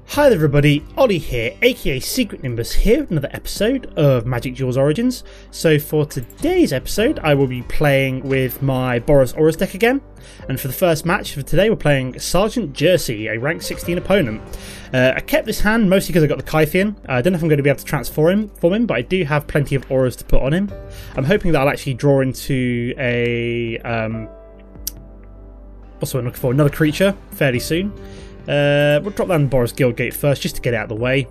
Hi there everybody, Ollie here, aka Secret Nimbus here with another episode of Magic Duels Origins. So for today's episode I will be playing with my Boros Auras deck again, and for the first match for today we're playing Sergeant Jersey, a rank 16 opponent. I kept this hand mostly because I got the Kythian. I don't know if I'm going to be able to transform him, but I do have plenty of auras to put on him. I'm hoping that I'll actually draw into a what's what I'm looking for, another creature fairly soon. We'll drop down Boros Guildgate first just to get it out of the way,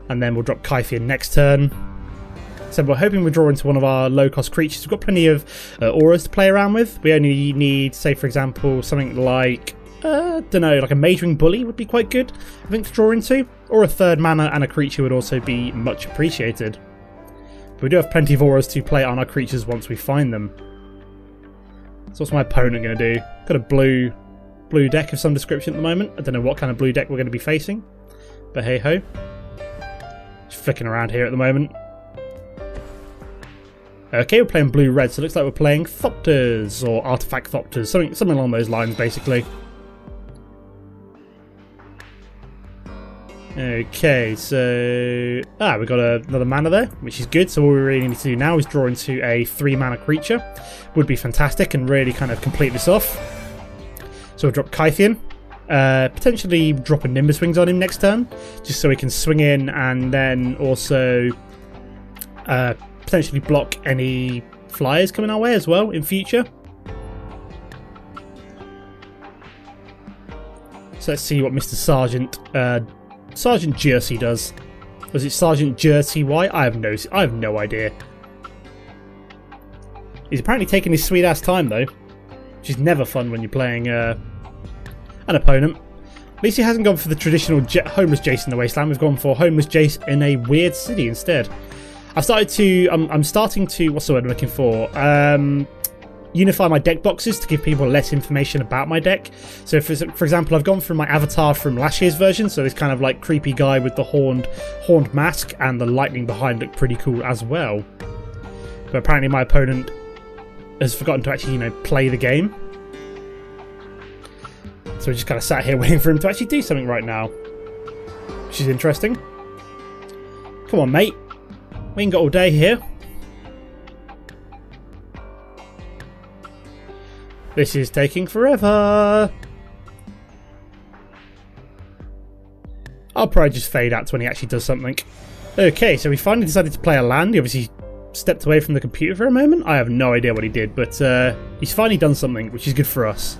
and then we'll drop Kythian next turn. So we're hoping we'll draw into one of our low cost creatures. We've got plenty of auras to play around with. We only need, say for example, something like don't know, like a Majoring Bully would be quite good I think to draw into, or a third mana and a creature would also be much appreciated. But we do have plenty of auras to play on our creatures once we find them. So what's my opponent going to do? Got a blue deck of some description at the moment. I don't know what kind of blue deck we're going to be facing, but hey ho. Just flicking around here at the moment. Okay, we're playing blue-red, so it looks like we're playing Thopters, or Artifact Thopters, something along those lines basically. Okay, so we got another mana there, which is good. So all we really need to do now is draw into a 3-mana creature. Would be fantastic and really kind of complete this off. So we'll drop Kythian, potentially drop a Nimbus Wings on him next turn, just so he can swing in and then also potentially block any flyers coming our way as well in future. So let's see what Mr. Sergeant Jersey does. Was it Sergeant Jersey Y? I have no idea. He's apparently taking his sweet ass time though, which is never fun when you're playing an opponent. At least he hasn't gone for the traditional homeless Jace in the Wasteland. We've gone for homeless Jace in a weird city instead. I'm starting to, what's the word I'm looking for? Unify my deck boxes to give people less information about my deck. So for example, I've gone from my avatar from last year's version, so this kind of like creepy guy with the horned mask and the lightning behind looked pretty cool as well. But apparently my opponent has forgotten to actually, play the game. So we just kind of sat here waiting for him to actually do something right now, which is interesting. Come on, mate. We ain't got all day here. This is taking forever. I'll probably just fade out to when he actually does something. Okay, so we finally decided to play a land. He obviously stepped away from the computer for a moment. I have no idea what he did, but he's finally done something, which is good for us.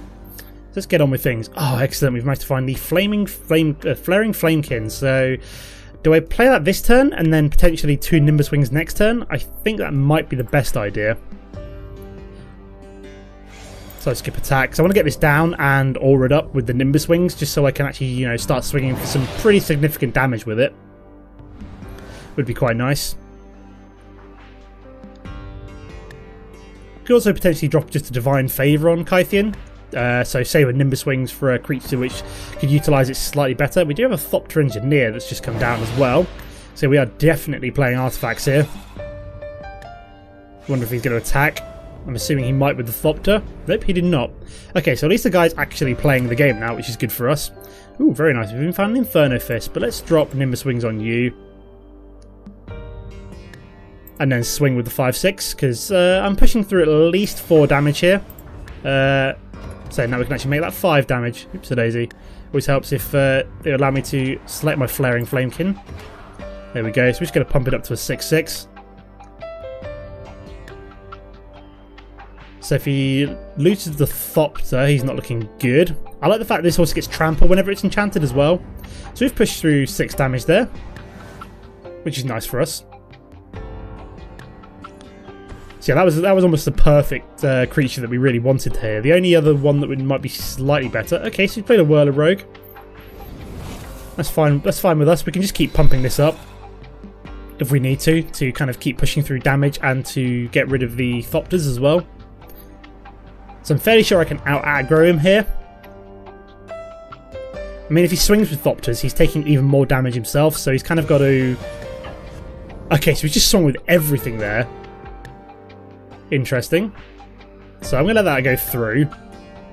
Let's get on with things. Oh, excellent. We've managed to find the Flaring Flamekin. So do I play that this turn and then potentially 2 Nimbus Wings next turn? I think that might be the best idea. So I skip attack. So I want to get this down and aura it up with the Nimbus Wings just so I can actually, start swinging for some pretty significant damage with it. Would be quite nice. Could also potentially drop just a Divine Favour on Kythian. So save a Nimbus Wings for a creature which could utilise it slightly better. We do have a Thopter Engineer that's just come down as well. So we are definitely playing artifacts here. Wonder if he's going to attack. I'm assuming he might with the Thopter. Nope, he did not. Okay, so at least the guy's actually playing the game now, which is good for us. Ooh, very nice. We've even found an Inferno Fist, but let's drop Nimbus Wings on you. And then swing with the 5/6, because I'm pushing through at least 4 damage here. So now we can actually make that 5 damage. Oops, a daisy. Always helps if it allow me to select my Flaring Flamekin. There we go. So we're just going to pump it up to a 6/6. So if he loses the Thopter, he's not looking good. I like the fact this also gets trample whenever it's enchanted as well. So we've pushed through 6 damage there, which is nice for us. So yeah, that was almost the perfect creature that we really wanted here. The only other one that might be slightly better. Okay, so we played a Whirler Rogue. That's fine. That's fine with us. We can just keep pumping this up if we need to kind of keep pushing through damage and to get rid of the Thopters as well. So I'm fairly sure I can out-aggro him here. I mean, if he swings with Thopters, he's taking even more damage himself, so he's kind of got to... Okay, so he's just swung with everything there. Interesting. So I'm going to let that go through.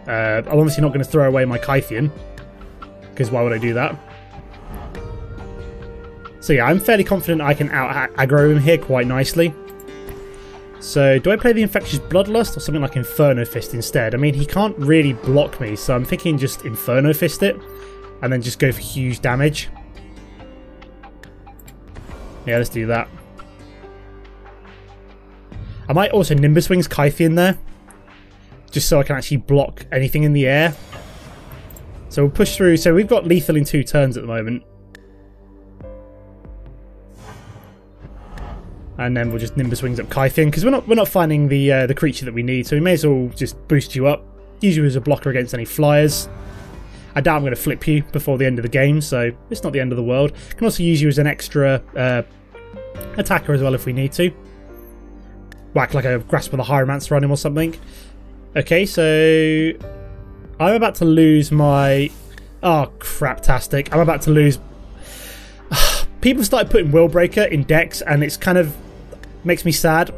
I'm obviously not going to throw away my Kythian, because why would I do that? So yeah, I'm fairly confident I can out-aggro him here quite nicely. So do I play the Infectious Bloodlust or something like Inferno Fist instead? I mean, he can't really block me, so I'm thinking just Inferno Fist it and then just go for huge damage. Yeah, let's do that. I might also Nimbus Wings Kythian there, just so I can actually block anything in the air. So we'll push through. So we've got lethal in 2 turns at the moment. And then we'll just Nimbus Wings up Kythian, because we're not finding the creature that we need, so we may as well just boost you up. Use you as a blocker against any flyers. I doubt I'm going to flip you before the end of the game, so it's not the end of the world. Can also use you as an extra attacker as well if we need to. Whack like a Grasp of the Hieromancer on him or something. Okay, so I'm about to lose my... Oh, craptastic. I'm about to lose... People started putting Willbreaker in decks, and it's kind of makes me sad.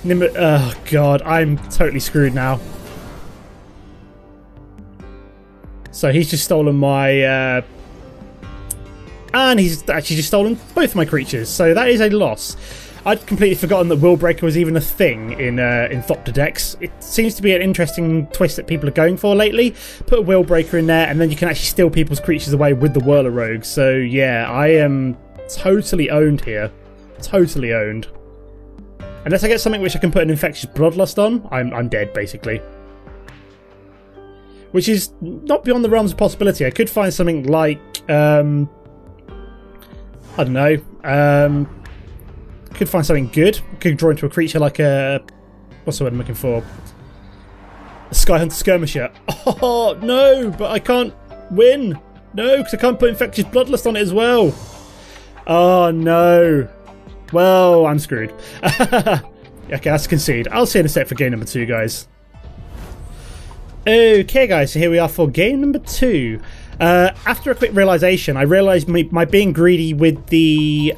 Oh god, I'm totally screwed now. So he's just stolen my... and he's actually just stolen both my creatures, so that is a loss. I'd completely forgotten that Willbreaker was even a thing in Thopter decks. It seems to be an interesting twist that people are going for lately. Put a Willbreaker in there, and then you can actually steal people's creatures away with the Whirler Rogue. So yeah, I am totally owned here. Totally owned. Unless I get something which I can put an Infectious Bloodlust on, I'm dead, basically. Which is not beyond the realms of possibility. I could find something like... I don't know... could find something good. Could draw into a creature like a... What's the word I'm looking for? A Skyhunter Skirmisher. Oh, no! But I can't win! No, because I can't put Infectious Bloodlust on it as well. Oh, no. Well, I'm screwed. Okay, that's concede. I'll see you in a sec for game number 2, guys. Okay, guys, so here we are for game number 2. After a quick realisation, I realised my being greedy with the...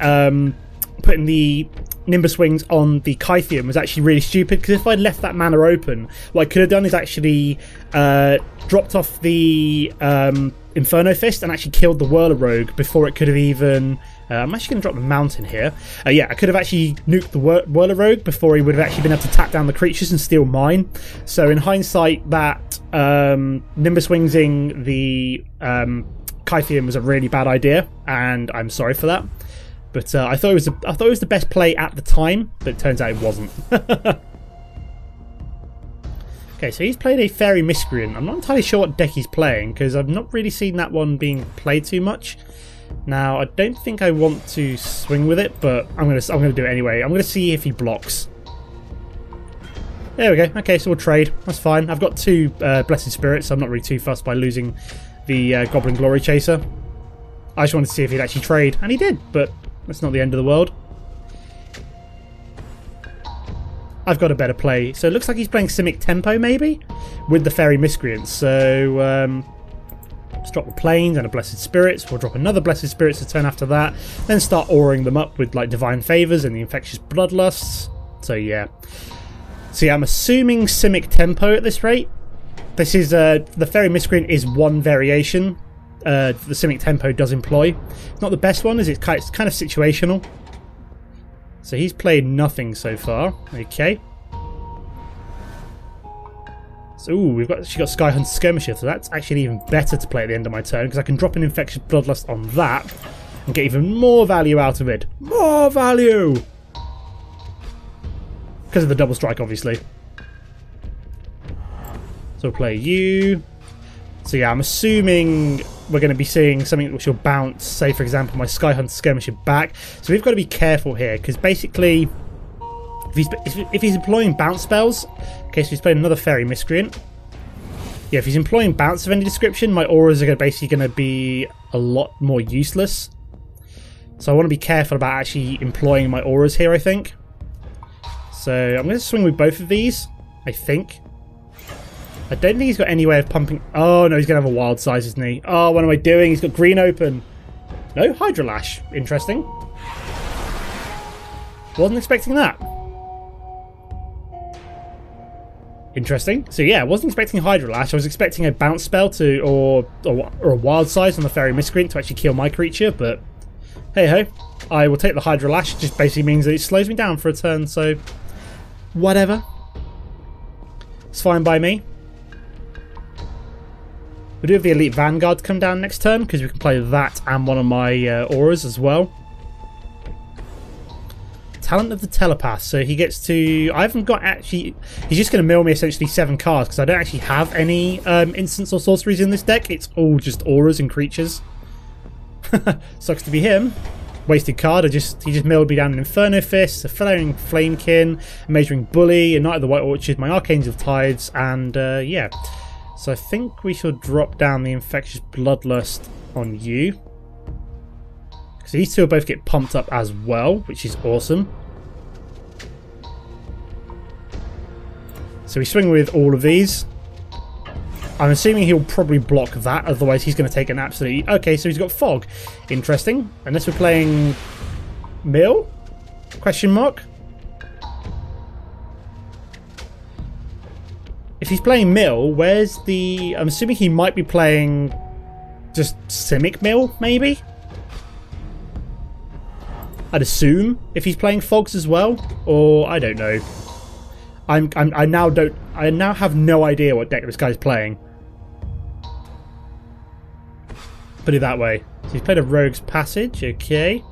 putting the Nimbus Wings on the Kythian was actually really stupid, because if I'd left that mana open, what I could have done is actually dropped off the Inferno Fist and actually killed the Whirler Rogue before it could have even... I'm actually going to drop the Mountain here. Yeah, I could have actually nuked the Whirler Rogue before he would have actually been able to tap down the creatures and steal mine. So in hindsight, that Nimbus Wingsing the Kythian was a really bad idea, and I'm sorry for that. But I thought it was the best play at the time, but it turns out it wasn't. Okay, so he's played a Fairy Miscreant. I'm not entirely sure what deck he's playing, because I've not really seen that one being played too much. Now, I don't think I want to swing with it, but I'm gonna do it anyway. I'm gonna see if he blocks. There we go. Okay, so we'll trade. That's fine. I've got 2 Blessed Spirits, so I'm not really too fussed by losing the Goblin Glory Chaser. I just wanted to see if he'd actually trade, and he did, but that's not the end of the world. I've got a better play. So it looks like he's playing Simic Tempo, maybe? With the Fairy Miscreants. So, let's drop the Plains and a Blessed Spirits. We'll drop another Blessed Spirits to turn after that. Then start auring them up with, like, Divine Favours and the Infectious Bloodlusts. So, yeah. So, yeah, I'm assuming Simic Tempo at this rate. This is, the Fairy Miscreant is one variation the Simic Tempo does employ. It's not the best one, as it's kind of situational. So he's played nothing so far. Okay. So we've actually got Skyhunter Skirmisher, so that's actually even better to play at the end of my turn, because I can drop an Infectious Bloodlust on that and get even more value out of it. More value! Because of the double strike, obviously. So we'll play you. So yeah, I'm assuming we're going to be seeing something which will bounce, say for example my Skyhunter Skirmisher back. So we've got to be careful here, because basically if he's employing bounce spells, okay, so he's playing another Fairy Miscreant. Yeah, if he's employing bounce of any description, my auras are basically going to be a lot more useless. So I want to be careful about actually employing my auras here, I think. So I'm going to swing with both of these, I think. I don't think he's got any way of pumping... Oh, no, he's going to have a wild size, isn't he? Oh, what am I doing? He's got green open. No, Hydrolash. Interesting. Wasn't expecting that. Interesting. So, yeah, I wasn't expecting Hydrolash. I was expecting a bounce spell to... Or a wild size on the Fairy Miscreant to actually kill my creature, but hey ho, I will take the Hydro Lash. It just basically means that it slows me down for a turn, so whatever. It's fine by me. We do have the Elite Vanguard come down next turn because we can play that and one of my auras as well. Talent of the Telepath, so he gets to... I haven't got actually... He's just going to mill me essentially 7 cards because I don't actually have any instants or sorceries in this deck. It's all just auras and creatures. Sucks to be him. Wasted card. He just milled me down an Inferno Fist, a Flaring Flamekin, a Measuring Bully, a Knight of the White Orchard, my Arcanes of Tides, and yeah. So I think we should drop down the Infectious Bloodlust on you. So these two will both get pumped up as well, which is awesome. So we swing with all of these. I'm assuming he'll probably block that, otherwise he's going to take an absolute... Okay, so he's got Fog. Interesting. Unless we're playing... Mill? Question mark? If he's playing Mill, where's the... I'm assuming he might be playing... just Simic Mill, maybe? I'd assume if he's playing Fogs as well, or I don't know. I now have no idea what deck this guy's playing. Put it that way. So he's played a Rogue's Passage, okay.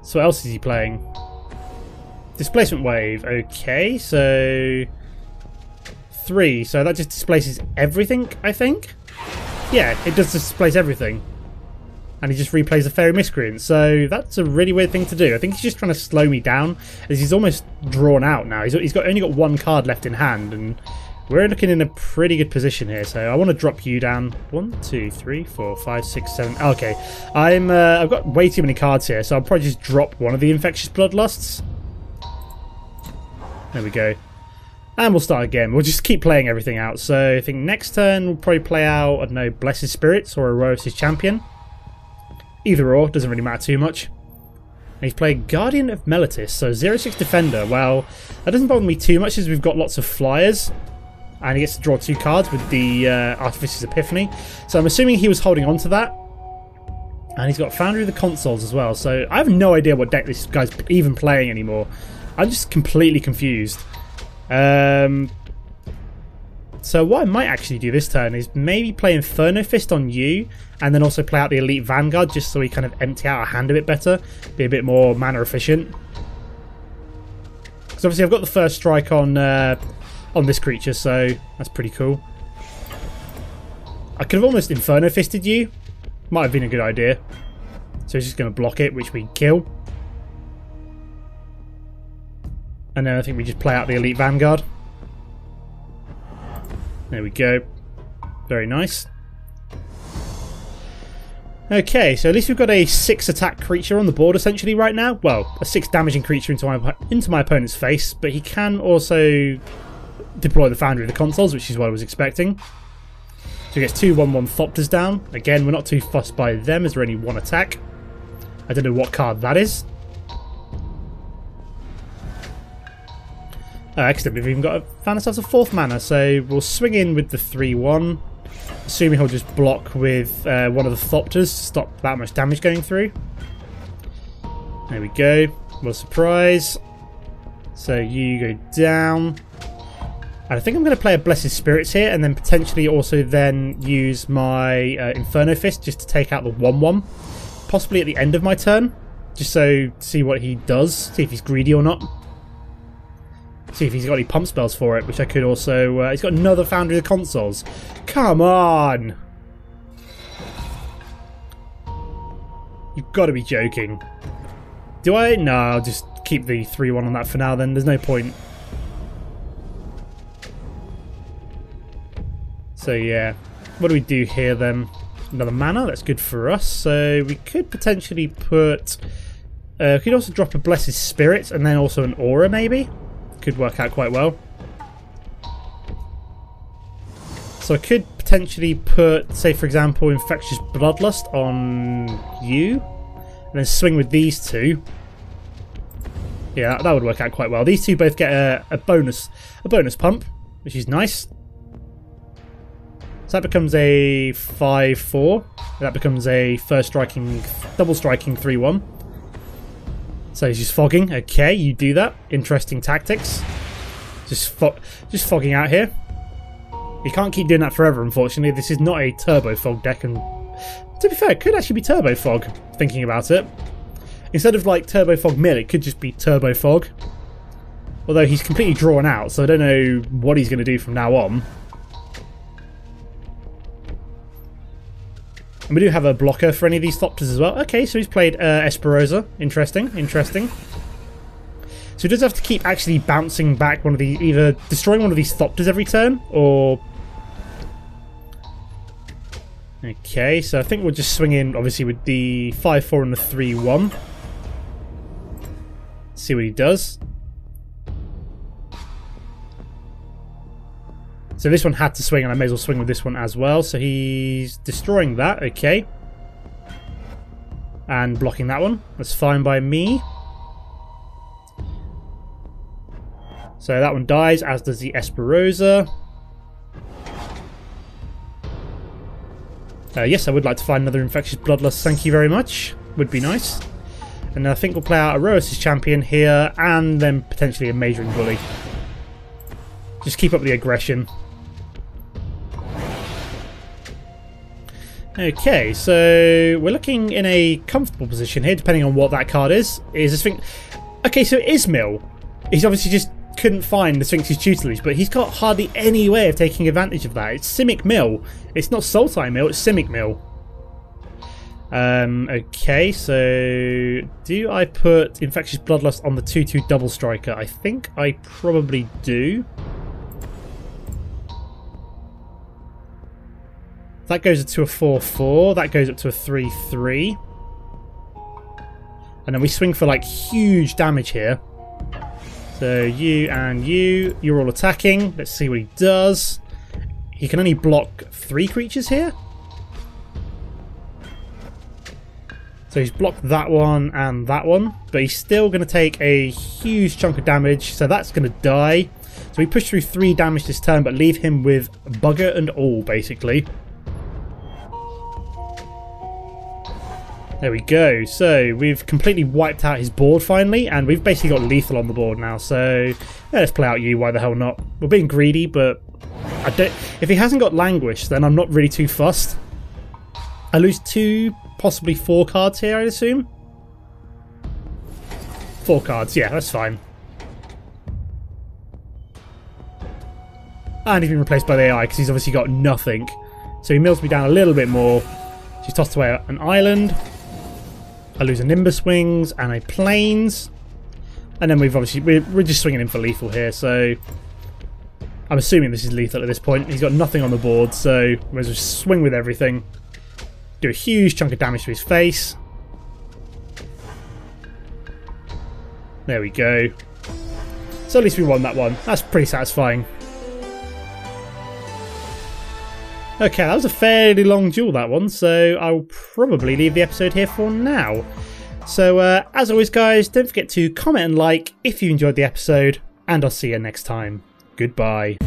So what else is he playing? Displacement Wave, okay, so 3, so that just displaces everything, I think? Yeah, it does displace everything. And he just replays the Fairy Miscreant, so that's a really weird thing to do. I think he's just trying to slow me down, as he's almost drawn out now. He's only got 1 card left in hand, and we're looking in a pretty good position here, so I want to drop you down. 1, 2, 3, 4, 5, 6, 7... Okay, I've got way too many cards here, so I'll probably just drop one of the Infectious Bloodlusts. There we go. And we'll start again. We'll just keep playing everything out. So I think next turn we'll probably play out, I don't know, Blessed Spirits or Erosis Champion. Either or, doesn't really matter too much. And he's playing Guardian of Meletis, so 0-6 Defender. Well, that doesn't bother me too much as we've got lots of flyers. And he gets to draw 2 cards with the Artificer's Epiphany. So I'm assuming he was holding on to that. And he's got Foundry of the Consoles as well. So I have no idea what deck this guy's even playing anymore. I'm just completely confused. So what I might actually do this turn is maybe play Inferno Fist on you, and then also play out the Elite Vanguard just so we kind of empty out our hand a bit better, be a bit more mana efficient. Because obviously I've got the first strike on this creature, so that's pretty cool. I could have almost Inferno Fisted you, might have been a good idea. So he's just going to block it, which we kill. And then I think we just play out the Elite Vanguard. There we go. Very nice. Okay, so at least we've got a 6 attack creature on the board essentially right now. Well, a 6 damaging creature into my opponent's face, but he can also deploy the Foundry of the Consoles, which is what I was expecting. So he gets 2 1/1 Thopters down. Again, we're not too fussed by them as they're only 1 attack. I don't know what card that is. Excellent, we've even found ourselves a 4th mana, so we'll swing in with the 3-1. Assuming he'll just block with one of the Thopters to stop that much damage going through. There we go. What a surprise. So you go down. And I think I'm going to play a Blessed Spirits here, and then potentially also then use my Inferno Fist just to take out the 1-1. Possibly at the end of my turn, just so to see what he does, see if he's greedy or not. See if he's got any pump spells for it, which I could also... he's got another Foundry of the Consoles. Come on! You've got to be joking. Do I? No, I'll just keep the 3-1 on that for now then. There's no point. So yeah. What do we do here then? Another mana, that's good for us. So we could potentially put... we could also drop a Blessed Spirit and then also an Aura maybe? Could work out quite well. So I could potentially put, say for example, Infectious Bloodlust on you, and then swing with these 2. Yeah, that would work out quite well. These 2 both get a bonus pump, which is nice. So that becomes a 5-4. That becomes a first striking, double striking 3-1. So he's just fogging. Okay, you do that. Interesting tactics. Just fogging out here. You can't keep doing that forever, unfortunately. This is not a turbo fog deck, and to be fair, it could actually be turbo fog, thinking about it. Instead of like turbo fog mill, it could just be turbo fog. Although he's completely drawn out, so I don't know what he's going to do from now on. And we do have a blocker for any of these Thopters as well. Okay, so he's played Esperosa. Interesting, interesting. So he does have to keep actually bouncing back one of the, either destroying one of these Thopters every turn, or... Okay, so I think we'll just swing in, obviously, with the 5-4 and the 3-1. See what he does. So this one had to swing, and I may as well swing with this one as well. So he's destroying that, okay. And blocking that one. That's fine by me. So that one dies, as does the Esperosa. Yes, I would like to find another Infectious Bloodlust, thank you very much. Would be nice. And I think we'll play out Aroas' champion here, and then potentially a Majoring Bully. Just keep up the aggression. Okay, so we're looking in a comfortable position here, depending on what that card is. Is the Sphinx... Okay, so it is Mill. He's obviously just couldn't find the Sphinx's tutelage, but he's got hardly any way of taking advantage of that. It's Simic Mill. It's not Sultai Mill, it's Simic Mill. Okay, so do I put Infectious Bloodlust on the 2-2 double striker? I think I probably do. That goes up to a 4-4, that goes up to a 3-3. And then we swing for like huge damage here. So you and you're all attacking. Let's see what he does. He can only block 3 creatures here. So he's blocked that one and that one, but he's still going to take a huge chunk of damage, so that's going to die. So we push through 3 damage this turn, but leave him with bugger and all, basically. There we go. So we've completely wiped out his board finally, and we've basically got lethal on the board now. So yeah, let's play out you. Why the hell not? We're being greedy, but I don't. If he hasn't got Languish, then I'm not really too fussed. I lose 2, possibly 4 cards here, I'd assume. 4 cards, yeah, that's fine. And he's been replaced by the AI because he's obviously got nothing. So he mills me down a little bit more. She's tossed away an island. I lose a Nimbus Wings and a Plains. And then we've obviously... We're just swinging in for lethal here, so... I'm assuming this is lethal at this point. He's got nothing on the board, so we might as well swing with everything. Do a huge chunk of damage to his face. There we go. So at least we won that one. That's pretty satisfying. Okay, that was a fairly long duel, that one, so I'll probably leave the episode here for now. So, as always, guys, don't forget to comment and like if you enjoyed the episode, and I'll see you next time. Goodbye.